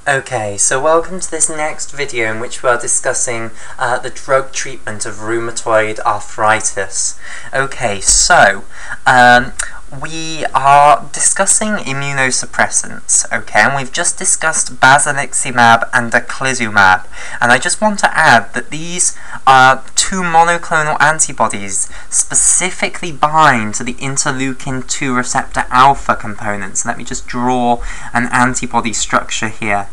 Okay, so welcome to this next video in which we are discussing the drug treatment of rheumatoid arthritis. Okay, so we are discussing immunosuppressants, okay, and we've just discussed basiliximab and daclizumab, and I just want to add that these are two monoclonal antibodies specifically bind to the interleukin-2 receptor alpha components. Let me just draw an antibody structure here.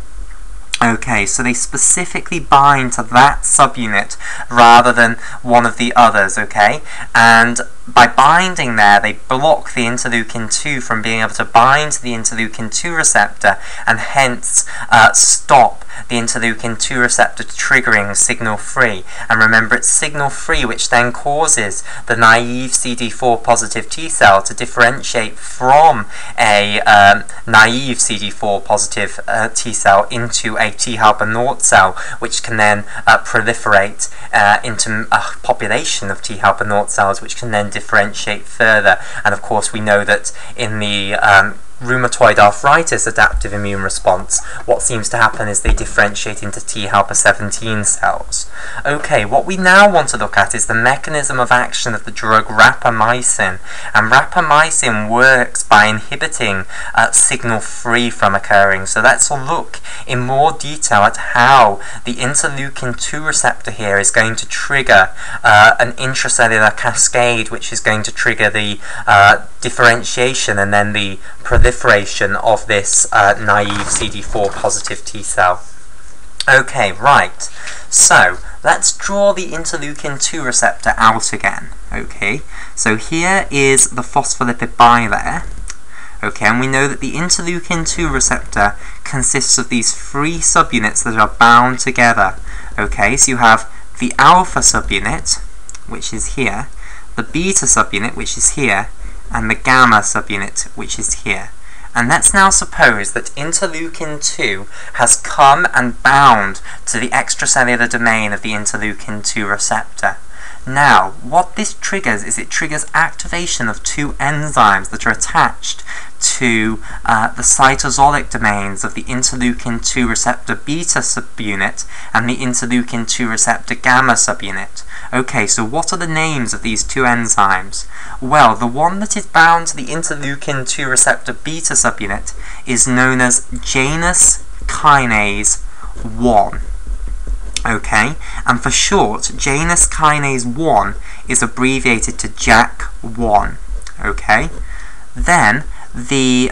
Okay, so they specifically bind to that subunit rather than one of the others, okay? And by binding there, they block the interleukin-2 from being able to bind to the interleukin-2 receptor and hence stop the interleukin-2 receptor triggering signal-free. And remember, it's signal-free which then causes the naive CD4 positive T cell to differentiate from a naive CD4 positive T cell into a T helper naught cell, which can then proliferate into a population of T helper naught cells, which can then differentiate further. And of course we know that in the rheumatoid arthritis adaptive immune response, what seems to happen is they differentiate into T helper 17 cells. Okay, what we now want to look at is the mechanism of action of the drug rapamycin, and rapamycin works by inhibiting signal-free from occurring. So let's look in more detail at how the interleukin-2 receptor here is going to trigger an intracellular cascade, which is going to trigger the differentiation and then the proliferation of this naive CD4 positive T cell. Okay, right, so let's draw the interleukin-2 receptor out again. Okay, so here is the phospholipid bilayer. Okay, and we know that the interleukin-2 receptor consists of these three subunits that are bound together. Okay, so you have the alpha subunit, which is here, the beta subunit, which is here, and the gamma subunit, which is here. And let's now suppose that interleukin-2 has come and bound to the extracellular domain of the interleukin-2 receptor. Now, what this triggers is it triggers activation of two enzymes that are attached to the cytosolic domains of the interleukin-2 receptor beta subunit and the interleukin-2 receptor gamma subunit. Okay, so what are the names of these two enzymes? Well, the one that is bound to the interleukin-2 receptor beta subunit is known as Janus kinase 1. Okay, and for short, Janus kinase 1 is abbreviated to JAK1. Okay, then the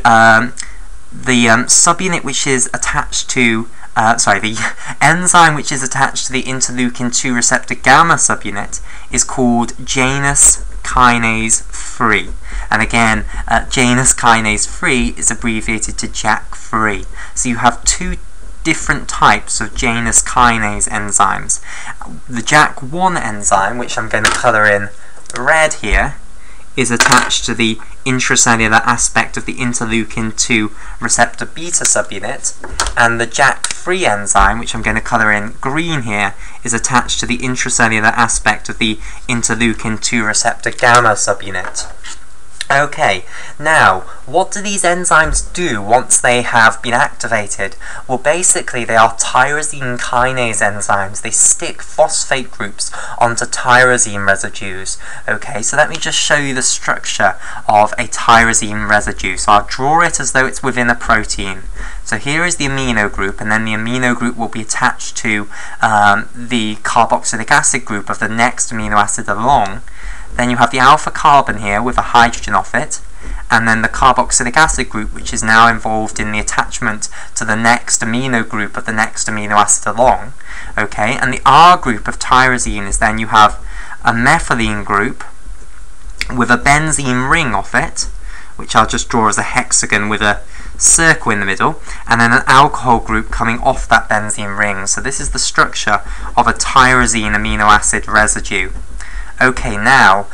subunit which is attached to the enzyme which is attached to the interleukin-2 receptor gamma subunit is called Janus kinase 3. And again, Janus kinase 3 is abbreviated to JAK3. So you have two different types of Janus kinase enzymes. The JAK1 enzyme, which I'm going to colour in red here, is attached to the intracellular aspect of the interleukin-2 receptor beta subunit, and the JAK3 enzyme, which I'm going to colour in green here, is attached to the intracellular aspect of the interleukin-2 receptor gamma subunit. Okay, now, what do these enzymes do once they have been activated? Well, basically, they are tyrosine kinase enzymes. They stick phosphate groups onto tyrosine residues. Okay, so let me just show you the structure of a tyrosine residue. So I'll draw it as though it's within a protein. So here is the amino group, and then the amino group will be attached to the carboxylic acid group of the next amino acid along. Then you have the alpha carbon here with a hydrogen off it, and then the carboxylic acid group, which is now involved in the attachment to the next amino group of the next amino acid along. Okay, and the R group of tyrosine is then you have a methylene group with a benzene ring off it, which I'll just draw as a hexagon with a circle in the middle, and then an alcohol group coming off that benzene ring. So this is the structure of a tyrosine amino acid residue. Okay, now,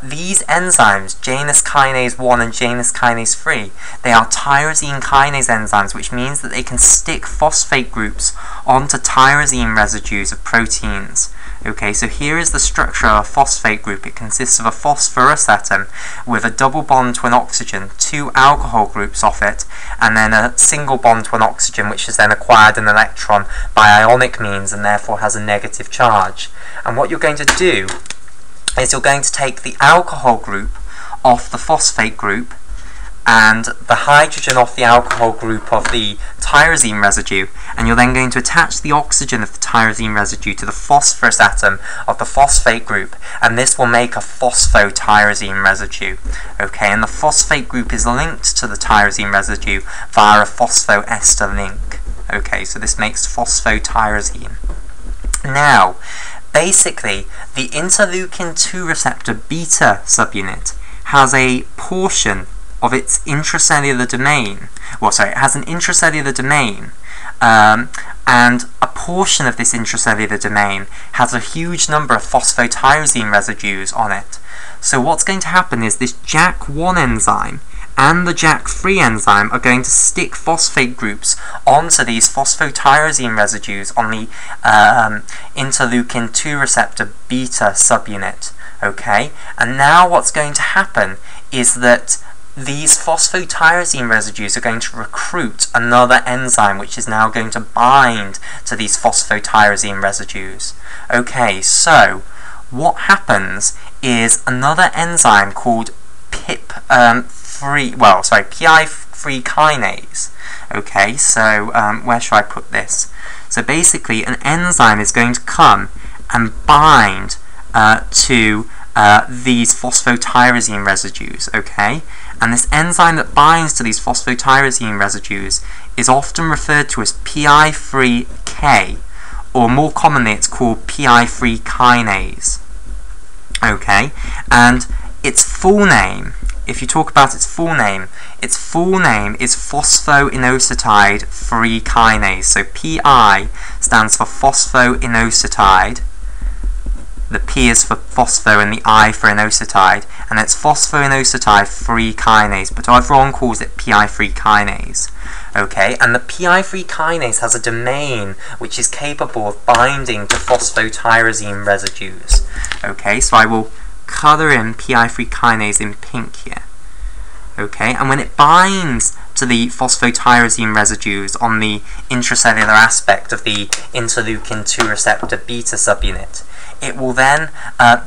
these enzymes, Janus kinase 1 and Janus kinase 3, they are tyrosine kinase enzymes, which means that they can stick phosphate groups onto tyrosine residues of proteins. Okay, so here is the structure of a phosphate group. It consists of a phosphorus atom with a double bond to an oxygen, 2 alcohol groups off it, and then a single bond to an oxygen, which has then acquired an electron by ionic means and therefore has a negative charge. And what you're going to do is you're going to take the alcohol group off the phosphate group and the hydrogen off the alcohol group of the tyrosine residue, and you're then going to attach the oxygen of the tyrosine residue to the phosphorus atom of the phosphate group, and this will make a phosphotyrosine residue. Okay, and the phosphate group is linked to the tyrosine residue via a phosphoester link. Okay, so this makes phosphotyrosine. Now, basically, the interleukin-2 receptor beta subunit has a portion of its intracellular domain, it has an intracellular domain, and a portion of this intracellular domain has a huge number of phosphotyrosine residues on it. So what's going to happen is this JAK1 enzyme and the JAK3 enzyme are going to stick phosphate groups onto these phosphotyrosine residues on the interleukin-2 receptor beta subunit. Okay, and now what's going to happen is that these phosphotyrosine residues are going to recruit another enzyme which is now going to bind to these phosphotyrosine residues. Okay, so what happens is another enzyme called PI3 kinase. Okay, so where should I put this? So basically an enzyme is going to come and bind to these phosphotyrosine residues, okay? And this enzyme that binds to these phosphotyrosine residues is often referred to as PI3K, or more commonly it's called PI3 kinase, okay? And its full name, if you talk about its full name is phosphoinositide 3 kinase. So PI stands for phosphoinositide. The P is for phospho and the I for inositide, and it's phosphoinositide 3 kinase, but everyone calls it PI3 kinase. Okay, and the PI3 kinase has a domain which is capable of binding to phosphotyrosine residues. Okay, so I will colour in PI3 kinase in pink here. Okay, and when it binds to the phosphotyrosine residues on the intracellular aspect of the interleukin-2 receptor beta subunit, it will then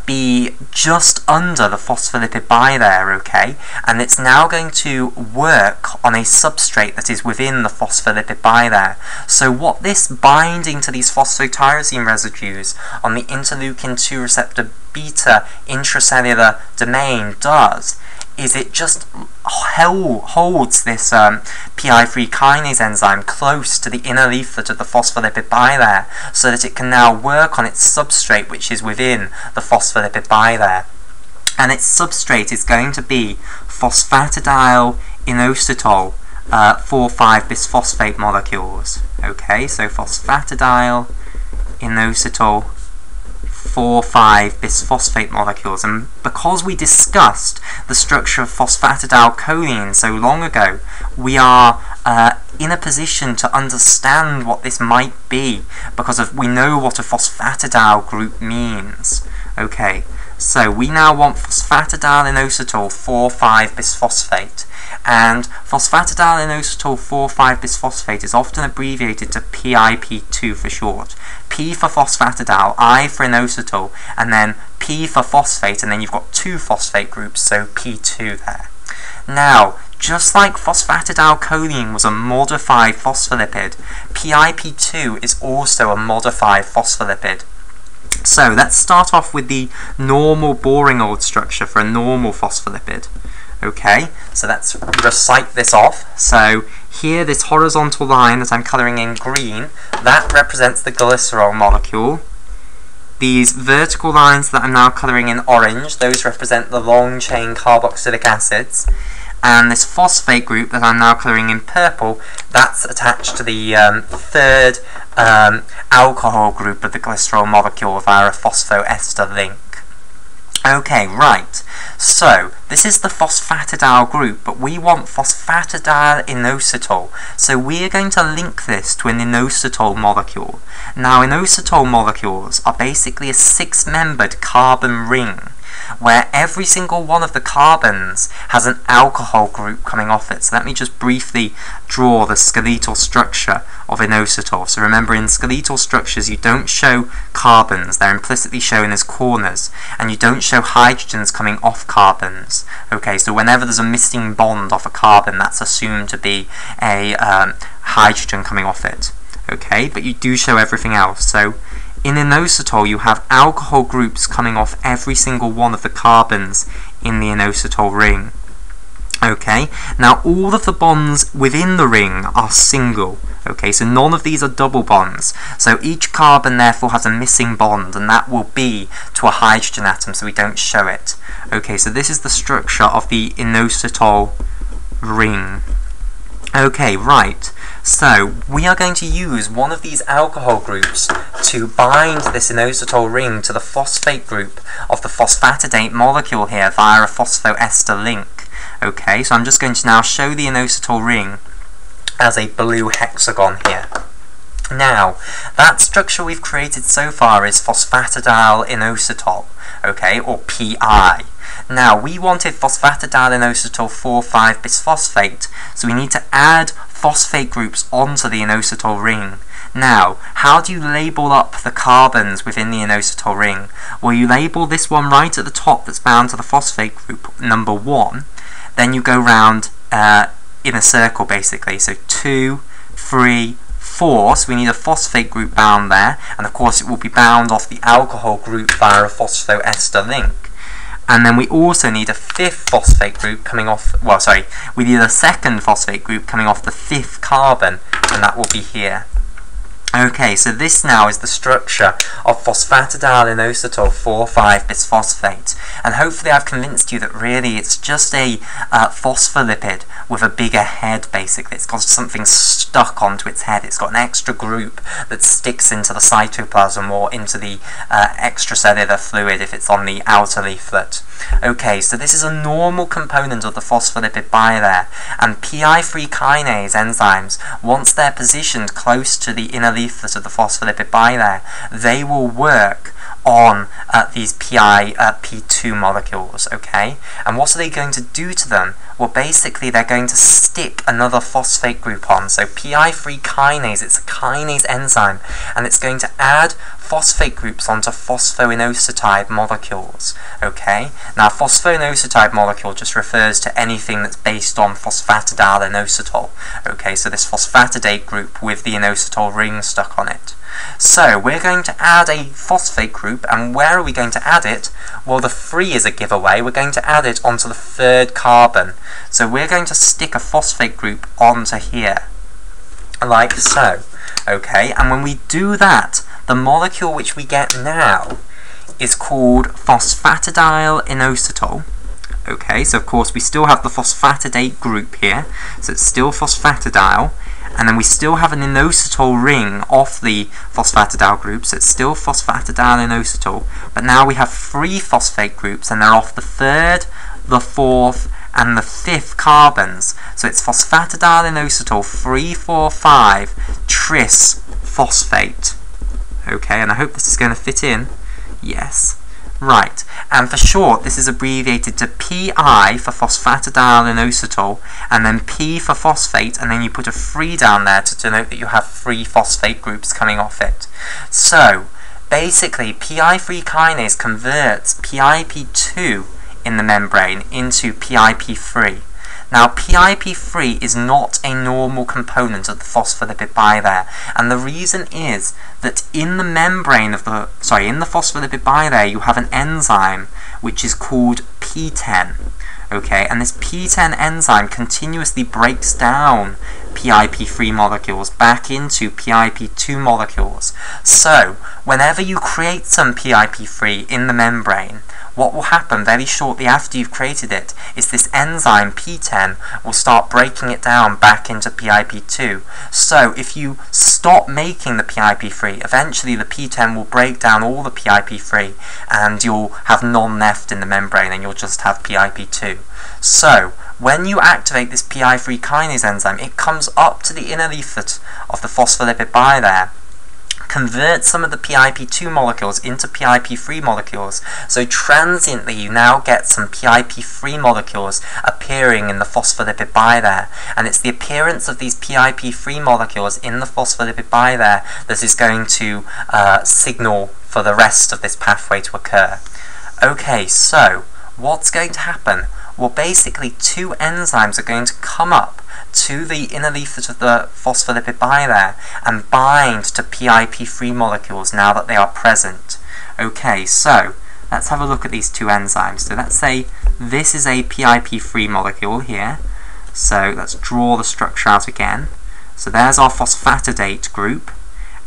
be just under the phospholipid bilayer, okay? And it's now going to work on a substrate that is within the phospholipid bilayer. So what this binding to these phosphotyrosine residues on the interleukin-2 receptor beta intracellular domain does is it just holds this PI3 kinase enzyme close to the inner leaflet of the phospholipid bilayer so that it can now work on its substrate which is within the phospholipid bilayer. And its substrate is going to be phosphatidyl inositol 4,5-bisphosphate molecules. Okay, so phosphatidyl inositol 4,5-bisphosphate molecules, and because we discussed the structure of phosphatidylcholine so long ago, we are in a position to understand what this might be because we know what a phosphatidyl group means. Okay, so we now want phosphatidyl inositol 4,5-bisphosphate, and phosphatidyl inositol 4,5-bisphosphate is often abbreviated to PIP2 for short. P for phosphatidyl, I for inositol, and then P for phosphate, and then you've got 2 phosphate groups, so P2 there. Now, just like phosphatidylcholine was a modified phospholipid, PIP2 is also a modified phospholipid. So let's start off with the normal boring old structure for a normal phospholipid. Okay, so let's recite this off. So here, this horizontal line that I'm colouring in green, that represents the glycerol molecule. These vertical lines that I'm now colouring in orange, those represent the long-chain carboxylic acids. And this phosphate group that I'm now colouring in purple, that's attached to the third alcohol group of the glycerol molecule via a phosphoester link. Okay, right. So this is the phosphatidyl group, but we want phosphatidyl inositol. So we are going to link this to an inositol molecule. Now inositol molecules are basically a 6-membered carbon ring, where every single one of the carbons has an alcohol group coming off it. So let me just briefly draw the skeletal structure of inositol. So remember, in skeletal structures you don't show carbons, they're implicitly shown as corners, and you don't show hydrogens coming off carbons. Okay, so whenever there's a missing bond off a carbon, that's assumed to be a hydrogen coming off it. Okay, but you do show everything else. So in inositol you have alcohol groups coming off every single one of the carbons in the inositol ring. Okay, now all of the bonds within the ring are single. Okay, so none of these are double bonds. So each carbon therefore has a missing bond, and that will be to a hydrogen atom, so we don't show it. Okay, so this is the structure of the inositol ring. Okay, right. So we are going to use one of these alcohol groups to bind this inositol ring to the phosphate group of the phosphatidate molecule here via a phosphoester link. Okay, so I'm just going to now show the inositol ring as a blue hexagon here. Now, that structure we've created so far is phosphatidyl inositol, okay, or PI. Now, we wanted phosphatidyl inositol 4,5-bisphosphate, so we need to add phosphate groups onto the inositol ring. Now, how do you label up the carbons within the inositol ring? Well, you label this one right at the top that's bound to the phosphate group, number 1. Then you go round in a circle, basically. So 2, 3, 4. So we need a phosphate group bound there, and of course it will be bound off the alcohol group via a phosphoester link. And then we also need a 5th phosphate group coming off, well, sorry, we need a 2nd phosphate group coming off the 5th carbon, and that will be here. Okay, so this now is the structure of phosphatidyl inositol 4,5-bisphosphate, and hopefully I've convinced you that really it's just a phospholipid with a bigger head, basically. It's got something stuck onto its head. It's got an extra group that sticks into the cytoplasm or into the extracellular fluid if it's on the outer leaflet. Okay, so this is a normal component of the phospholipid bilayer, and PI3 kinase enzymes, once they're positioned close to the inner leaflet of the phospholipid bilayer, they will work on these P2 molecules, okay? And what are they going to do to them? Well, basically they're going to stick another phosphate group on. So PI3 kinase, it's a kinase enzyme, and it's going to add phosphate groups onto phosphoinositide molecules, okay? Now, phosphoinositide molecule just refers to anything that's based on phosphatidyl inositol, okay? So this phosphatidate group with the inositol ring stuck on it. So we're going to add a phosphate group, and where are we going to add it? Well, the 3 is a giveaway. We're going to add it onto the 3rd carbon. So we're going to stick a phosphate group onto here, like so. Okay, and when we do that, the molecule which we get now is called phosphatidyl inositol. Okay, so of course we still have the phosphatidate group here, so it's still phosphatidyl. And then we still have an inositol ring off the phosphatidyl group, so it's still phosphatidyl inositol, but now we have 3 phosphate groups, and they're off the 3rd, the 4th, and the 5th carbons. So it's phosphatidyl inositol 3,4,5 tris phosphate. Okay, and I hope this is going to fit in. Yes. Right, and for short, this is abbreviated to PI for phosphatidyl inositol, and then P for phosphate, and then you put a 3 down there to denote that you have 3 phosphate groups coming off it. So, basically, PI3 kinase converts PIP2 in the membrane into PIP3. Now, PIP3 is not a normal component of the phospholipid bilayer, and the reason is that in the membrane of the, in the phospholipid bilayer, you have an enzyme which is called P10. Okay, and this P10 enzyme continuously breaks down PIP3 molecules back into PIP2 molecules. So, whenever you create some PIP3 in the membrane, what will happen very shortly after you've created it is this enzyme P10 will start breaking it down back into PIP2. So if you stop making the PIP3, eventually the P10 will break down all the PIP3 and you'll have none left in the membrane and you'll just have PIP2. So when you activate this PI3 kinase enzyme, it comes up to the inner leaflet of the phospholipid bilayer, converts some of the PIP2 molecules into PIP3 molecules, so transiently you now get some PIP3 molecules appearing in the phospholipid bilayer, and it's the appearance of these PIP3 molecules in the phospholipid bilayer that is going to signal for the rest of this pathway to occur. Okay, so what's going to happen? Well, basically two enzymes are going to come up to the inner leaflet of the phospholipid bilayer and bind to PIP3 molecules now that they are present. Okay, so let's have a look at these two enzymes. So let's say this is a PIP3 molecule here. So let's draw the structure out again. So there's our phosphatidate group,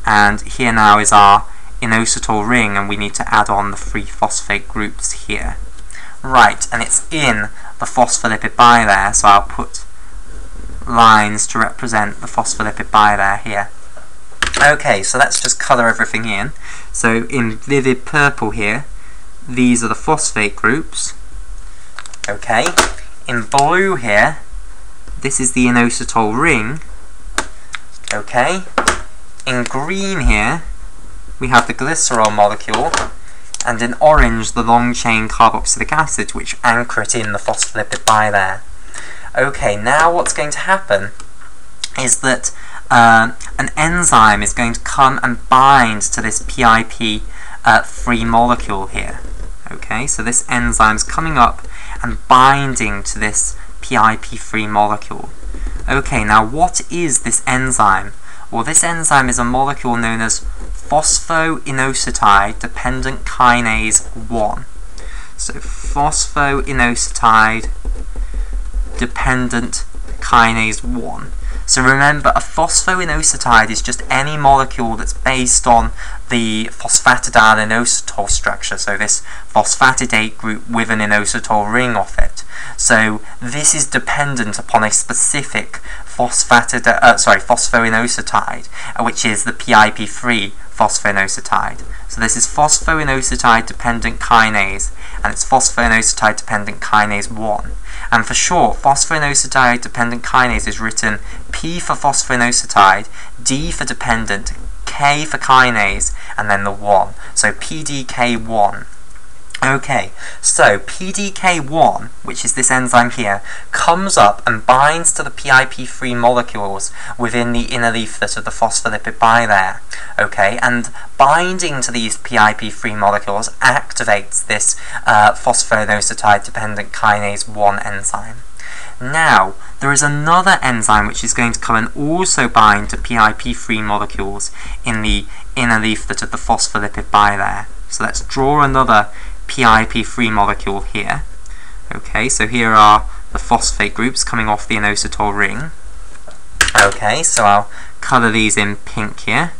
and here now is our inositol ring, and we need to add on the 3 phosphate groups here. Right, and it's in the phospholipid bilayer, so I'll put lines to represent the phospholipid bilayer here. Okay, so let's just colour everything in. So in vivid purple here, these are the phosphate groups. Okay, in blue here, this is the inositol ring. Okay, in green here, we have the glycerol molecule, and in orange the long-chain carboxylic acid, which anchor it in the phospholipid bilayer. Okay, now what's going to happen is that an enzyme is going to come and bind to this PIP3 molecule here. Okay, so this enzyme's coming up and binding to this PIP3 molecule. Okay, now what is this enzyme? Well, this enzyme is a molecule known as phosphoinositide dependent kinase 1. So phosphoinositide dependent kinase 1. So remember, a phosphoinositide is just any molecule that's based on the phosphatidylinositol structure, so this phosphatidate group with an inositol ring off it. So this is dependent upon a specific phosphoinositide, which is the PIP3 phosphoinositide. So this is phosphoinositide dependent kinase, and it's phosphoinositide dependent kinase 1. And for short, phosphoinositide dependent kinase is written P for phosphoinositide, D for dependent, K for kinase, and then the 1. So PDK1. Okay, so PDK1, which is this enzyme here, comes up and binds to the PIP3 molecules within the inner leaflet of the phospholipid bilayer. Okay, and binding to these PIP3 molecules activates this phosphoinositide-dependent kinase 1 enzyme. Now, there is another enzyme which is going to come and also bind to PIP3 molecules in the inner leaflet of the phospholipid bilayer. So let's draw another PIP3 molecule here. Okay, so here are the phosphate groups coming off the inositol ring. Okay, so I'll colour these in pink here.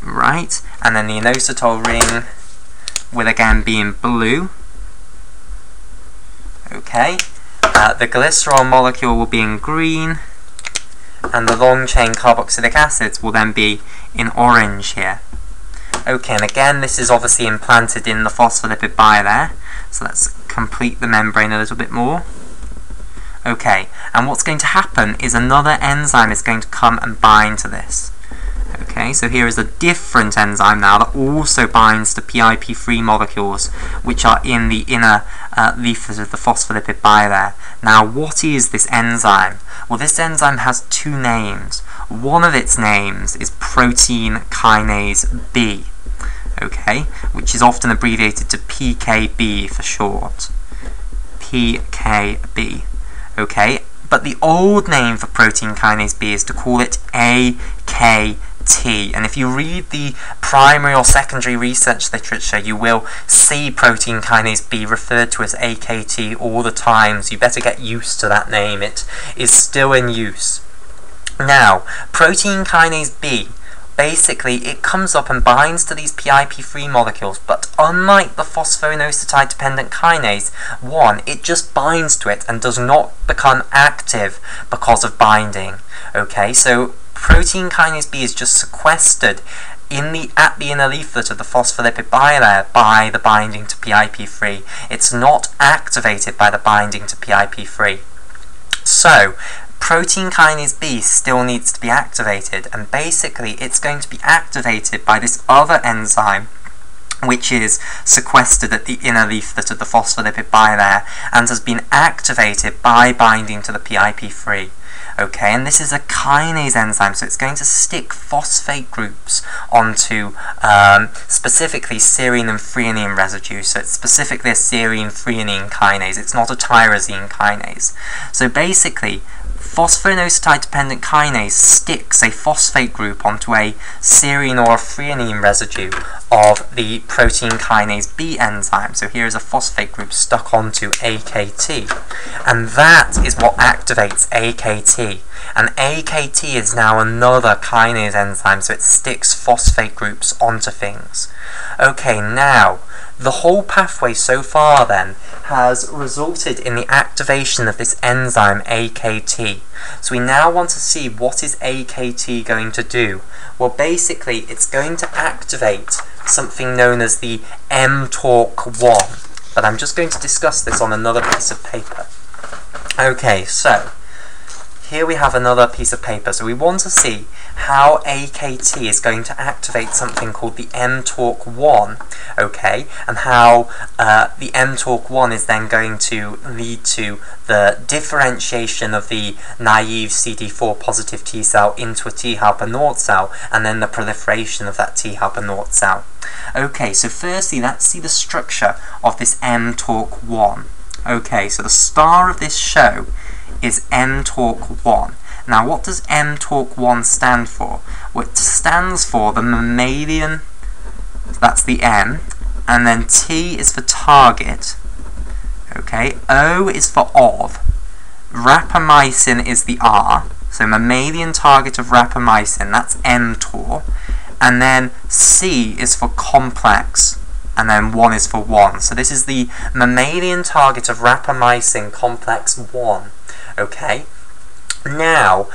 Right, and then the inositol ring will again be in blue. Okay, the glycerol molecule will be in green, and the long-chain carboxylic acids will then be in orange here. Okay, and again this is obviously implanted in the phospholipid bilayer, so let's complete the membrane a little bit more. Okay, and what's going to happen is another enzyme is going to come and bind to this. Okay, so here is a different enzyme now that also binds to PIP3 molecules which are in the inner leaflet of the phospholipid bilayer. Now, what is this enzyme? Well, this enzyme has two names. One of its names is protein kinase B, okay, which is often abbreviated to PKB for short. PKB, okay, but the old name for protein kinase B is to call it AKT. And if you read the primary or secondary research literature, you will see protein kinase B referred to as AKT all the time, so you better get used to that name. It is still in use. Now, protein kinase B basically it comes up and binds to these PIP3 molecules, but unlike the phosphoinositide dependent kinase 1, it just binds to it and does not become active because of binding. Okay, so protein kinase B is just sequestered at the inner leaflet of the phospholipid bilayer by the binding to PIP3. It's not activated by the binding to PIP3. So protein kinase B still needs to be activated, and basically it's going to be activated by this other enzyme which is sequestered at the inner leaflet of the phospholipid bilayer and has been activated by binding to the PIP3. Okay, and this is a kinase enzyme, so it's going to stick phosphate groups onto specifically serine and threonine residues. So it's specifically a serine-threonine kinase. It's not a tyrosine kinase. So basically, phosphoinositide-dependent kinase sticks a phosphate group onto a serine or a threonine residue of the protein kinase B enzyme. So here is a phosphate group stuck onto AKT, and that is what activates AKT. And AKT is now another kinase enzyme, so it sticks phosphate groups onto things. Okay, now the whole pathway so far then has resulted in the activation of this enzyme AKT. So we now want to see what is AKT going to do. Well, basically it's going to activate something known as the mTOR1, but I'm just going to discuss this on another piece of paper. Okay, so here we have another piece of paper. So we want to see how AKT is going to activate something called the mTOR1, okay, and how the mTOR1 is then going to lead to the differentiation of the naive CD4 positive T cell into a T helper Nord cell, and then the proliferation of that T helper Nord cell. Okay, so firstly, let's see the structure of this mTOR1. Okay, so the star of this show is mTOR1. Now, what does mTOR1 stand for? Well, it stands for the mammalian, that's the M, and then T is for target, okay, O is for of, rapamycin is the R, so mammalian target of rapamycin, that's mTOR, and then C is for complex, and then 1 is for 1. So this is the mammalian target of rapamycin complex 1. Okay, now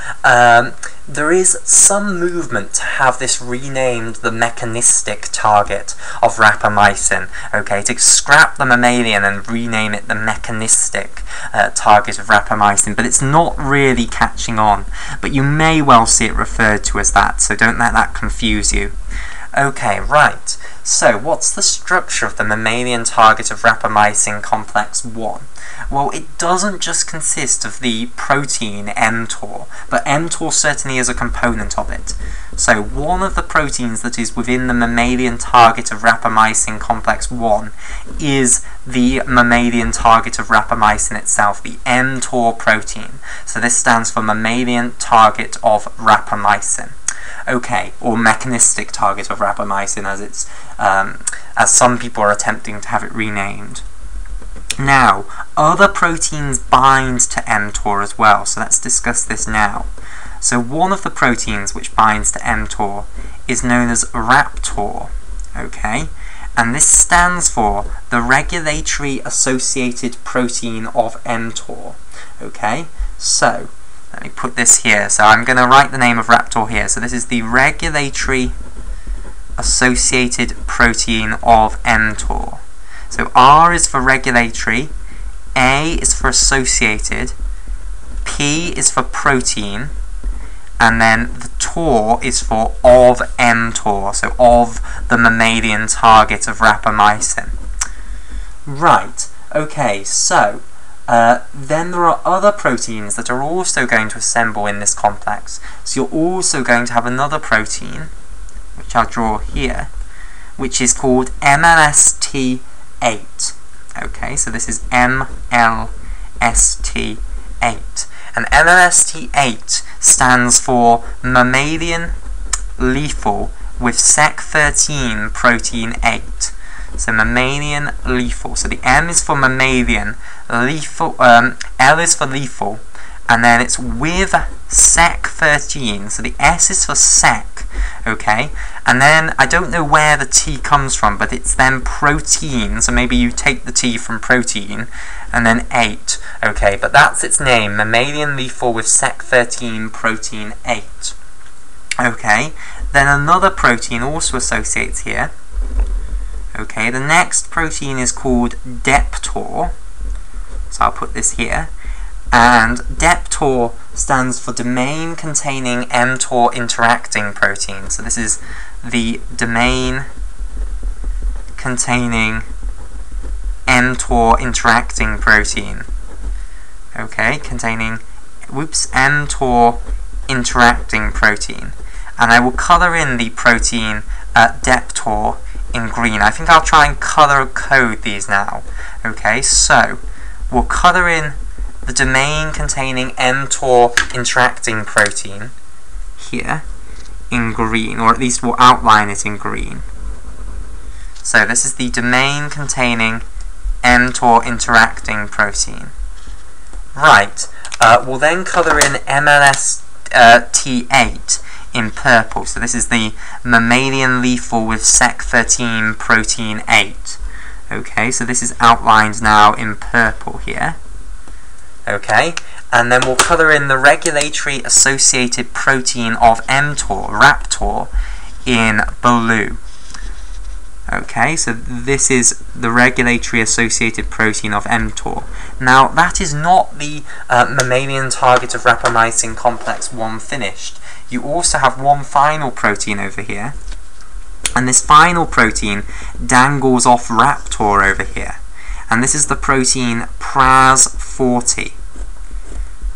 there is some movement to have this renamed the mechanistic target of rapamycin, okay, to scrap the mammalian and rename it the mechanistic target of rapamycin, but it's not really catching on, but you may well see it referred to as that, so don't let that confuse you. Okay, right, so what's the structure of the mammalian target of rapamycin complex 1? Well, it doesn't just consist of the protein mTOR, but mTOR certainly is a component of it. So one of the proteins that is within the mammalian target of rapamycin complex 1 is the mammalian target of rapamycin itself, the mTOR protein. So this stands for mammalian target of rapamycin. Okay, or mechanistic target of rapamycin, as it's as some people are attempting to have it renamed. Now, other proteins bind to mTOR as well, so let's discuss this now. So one of the proteins which binds to mTOR is known as raptor, okay, and this stands for the regulatory associated protein of mTOR, okay. So let me put this here. So I'm going to write the name of raptor here. So this is the regulatory associated protein of mTOR. So R is for regulatory, A is for associated, P is for protein, and then the TOR is for of mTOR, so of the mammalian target of rapamycin. Right, okay, so then there are other proteins that are also going to assemble in this complex. So you're also going to have another protein, which I'll draw here, which is called MLST8. Okay, so this is MLST8. And MLST8 stands for mammalian lethal with Sec13 protein 8. So mammalian lethal. So the M is for mammalian, lethal, L is for lethal, and then it's with Sec13. So the S is for Sec, Okay, and then I don't know where the T comes from, but it's then protein, so maybe you take the T from protein, and then 8. Okay, but that's its name, mammalian lethal with Sec13 protein 8. Okay, then another protein also associates here. Okay, the next protein is called mTOR, so I'll put this here, and mTOR stands for domain containing mTOR interacting protein. So this is the domain containing mTOR interacting protein. Okay, containing, mTOR interacting protein. And I will colour in the protein mTOR in green. I think I'll try and colour code these now. Okay, so we'll colour in the domain containing mTOR interacting protein here in green, or at least we'll outline it in green. So this is the domain containing mTOR interacting protein. Right, we'll then colour in MLST8 in purple. So this is the mammalian lethal with Sec13 protein 8. Okay, so this is outlined now in purple here. Okay, and then we'll colour in the regulatory associated protein of mTOR, raptor, in blue. Okay, so this is the regulatory associated protein of mTOR. Now, that is not the mammalian target of rapamycin complex 1 finished. You also have one final protein over here, and this final protein dangles off raptor over here. And this is the protein PRAS40.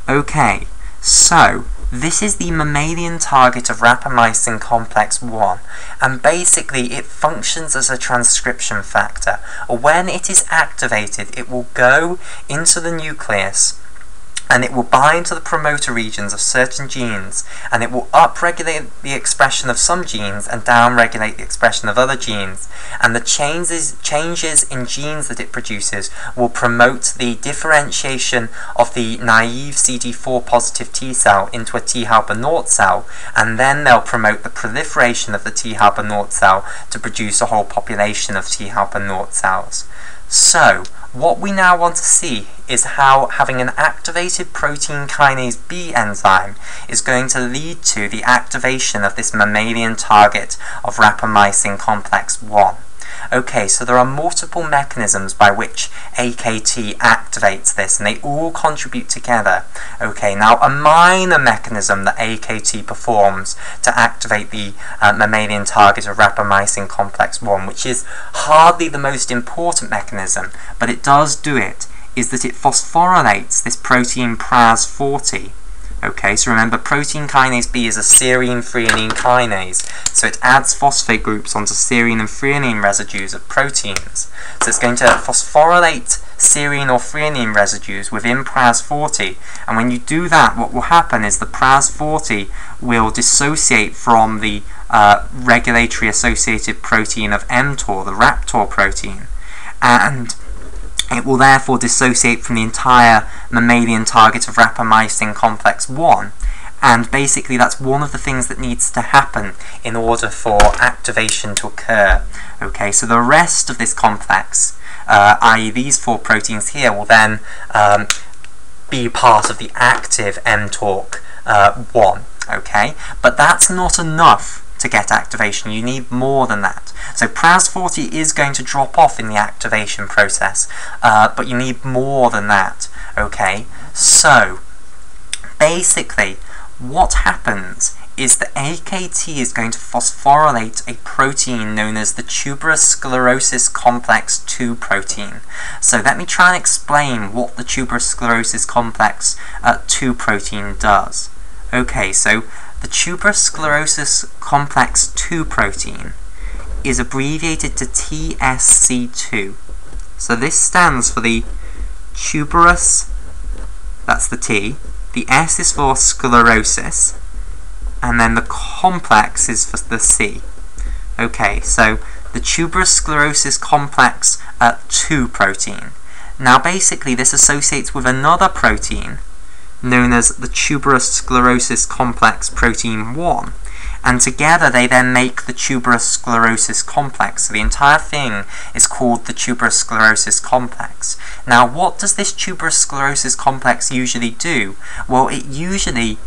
Okay, so this is the mammalian target of rapamycin complex 1, and basically it functions as a transcription factor. When it is activated, it will go into the nucleus and it will bind to the promoter regions of certain genes, and it will upregulate the expression of some genes and downregulate the expression of other genes, and the changes in genes that it produces will promote the differentiation of the naive CD4 positive T cell into a T helper naught cell, and then they'll promote the proliferation of the T helper naught cell to produce a whole population of T helper naught cells. So, what we now want to see is how having an activated protein kinase B enzyme is going to lead to the activation of this mammalian target of rapamycin complex 1. Okay, so there are multiple mechanisms by which AKT activates this, and they all contribute together. Okay, now a minor mechanism that AKT performs to activate the mammalian target of rapamycin complex 1, which is hardly the most important mechanism, but it does do it, is that it phosphorylates this protein PRAS40. Okay, so remember, protein kinase B is a serine-threonine kinase, so it adds phosphate groups onto serine and threonine residues of proteins. So it's going to phosphorylate serine or threonine residues within PRAS40, and when you do that, what will happen is the PRAS40 will dissociate from the regulatory associated protein of mTOR, the raptor protein, and it will therefore dissociate from the entire mammalian target of rapamycin complex 1, and basically that's one of the things that needs to happen in order for activation to occur. Okay, so the rest of this complex, i.e. these 4 proteins here, will then be part of the active mTOR 1. Okay, but that's not enough to get activation. You need more than that. So PRAS40 is going to drop off in the activation process, but you need more than that. Okay, so basically what happens is that AKT is going to phosphorylate a protein known as the tuberous sclerosis complex 2 protein. So let me try and explain what the tuberous sclerosis complex 2 protein does. Okay, so the tuberous sclerosis complex 2 protein is abbreviated to TSC2. So this stands for the tuberous, that's the T, the S is for sclerosis, and then the complex is for the C. Okay, so the tuberous sclerosis complex 2 protein. Now basically this associates with another protein known as the tuberous sclerosis complex protein 1, and together they then make the tuberous sclerosis complex. So the entire thing is called the tuberous sclerosis complex. Now, what does this tuberous sclerosis complex usually do? Well, it usually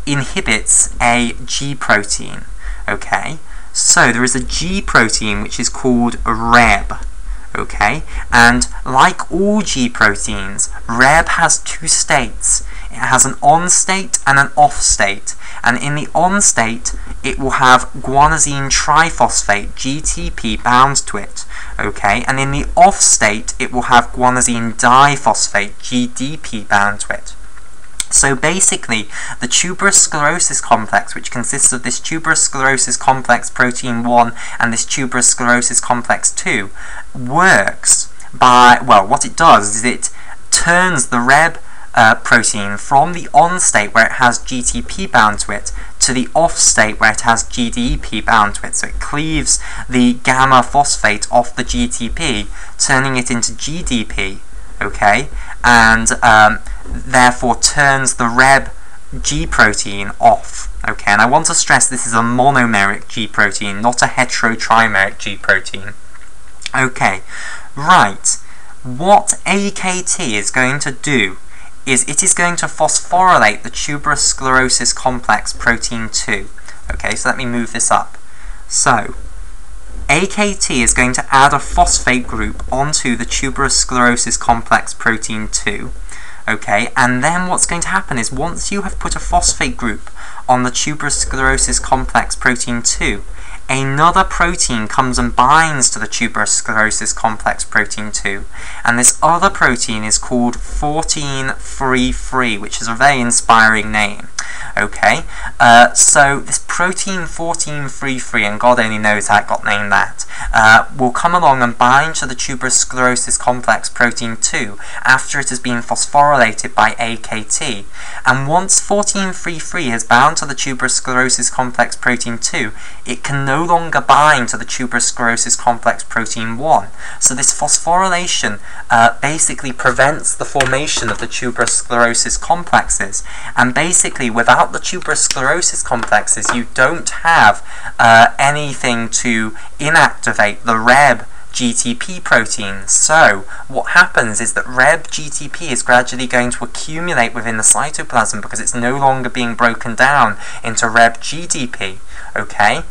inhibits a G protein. Okay, so there is a G protein which is called Rheb. Okay, and like all G proteins, Rheb has two states. It has an on state and an off state, and in the on state it will have guanosine triphosphate, GTP, bound to it. Okay, and in the off state it will have guanosine diphosphate, GDP, bound to it. So basically, the tuberous sclerosis complex, which consists of this tuberous sclerosis complex protein 1 and this tuberous sclerosis complex 2, works by, well, what it does is it turns the Rheb protein from the on state where it has GTP bound to it to the off state where it has GDP bound to it. So it cleaves the gamma phosphate off the GTP, turning it into GDP, okay, and therefore turns the Rheb G protein off. Okay, and I want to stress this is a monomeric G protein, not a heterotrimeric G protein. Okay, right. What AKT is going to do is it is going to phosphorylate the tuberous sclerosis complex protein 2. Okay, so let me move this up. So, AKT is going to add a phosphate group onto the tuberous sclerosis complex protein 2. Okay, and then what's going to happen is once you have put a phosphate group on the tuberous sclerosis complex protein 2, another protein comes and binds to the tuberous sclerosis complex protein 2, and this other protein is called 14-free-free, which is a very inspiring name. Okay, so this protein 14-free-free, and God only knows how it got named that, will come along and bind to the tuberous sclerosis complex protein 2 after it has been phosphorylated by AKT. And once 14-free-free has bound to the tuberous sclerosis complex protein 2, it can no longer bind to the tuberous sclerosis complex protein 1. So this phosphorylation basically prevents the formation of the tuberous sclerosis complexes, and basically without the tuberous sclerosis complexes you don't have anything to inactivate the Rheb GTP protein. So what happens is that Rheb GTP is gradually going to accumulate within the cytoplasm because it's no longer being broken down into Rheb GDP. Okay?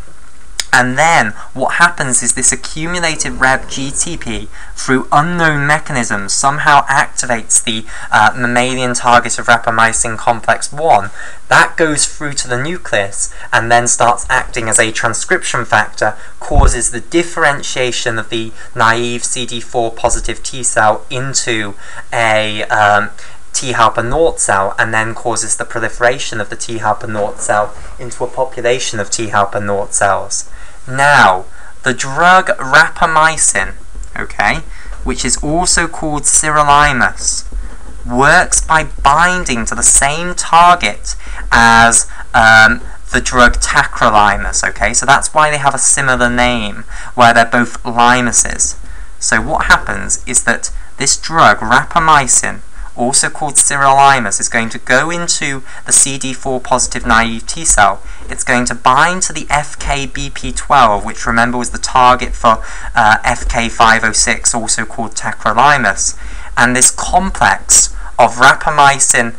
And then what happens is this accumulated Rheb GTP, through unknown mechanisms, somehow activates the mammalian target of rapamycin complex 1. That goes through to the nucleus and then starts acting as a transcription factor, causes the differentiation of the naive CD4 positive T cell into a T helper naught cell, and then causes the proliferation of the T helper naught cell into a population of T helper naught cells. Now, the drug rapamycin, okay, which is also called sirolimus, works by binding to the same target as the drug tacrolimus, okay, so that's why they have a similar name, where they're both limuses. So what happens is that this drug, rapamycin, also called sirolimus, is going to go into the CD4 positive naive T cell. It's going to bind to the FKBP12, which remember was the target for FK506, also called tacrolimus. And this complex of rapamycin,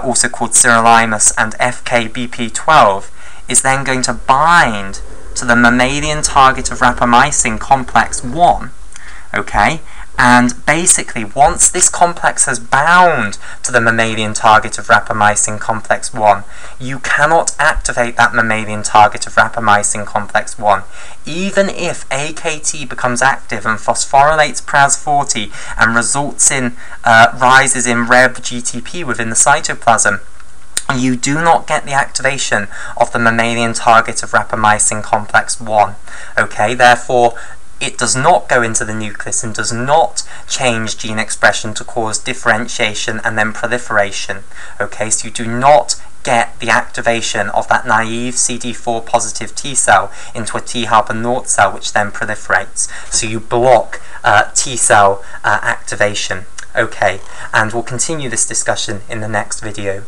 also called sirolimus, and FKBP12 is then going to bind to the mammalian target of rapamycin complex 1. Okay? And basically, once this complex has bound to the mammalian target of rapamycin complex 1, you cannot activate that mammalian target of rapamycin complex 1. Even if AKT becomes active and phosphorylates Pras40 and results in rises in Rheb GTP within the cytoplasm, you do not get the activation of the mammalian target of rapamycin complex 1. Okay, therefore, it does not go into the nucleus and does not change gene expression to cause differentiation and then proliferation. Okay, so you do not get the activation of that naive CD4 positive T cell into a T helper naught cell, which then proliferates. So you block T cell activation. Okay, and we'll continue this discussion in the next video.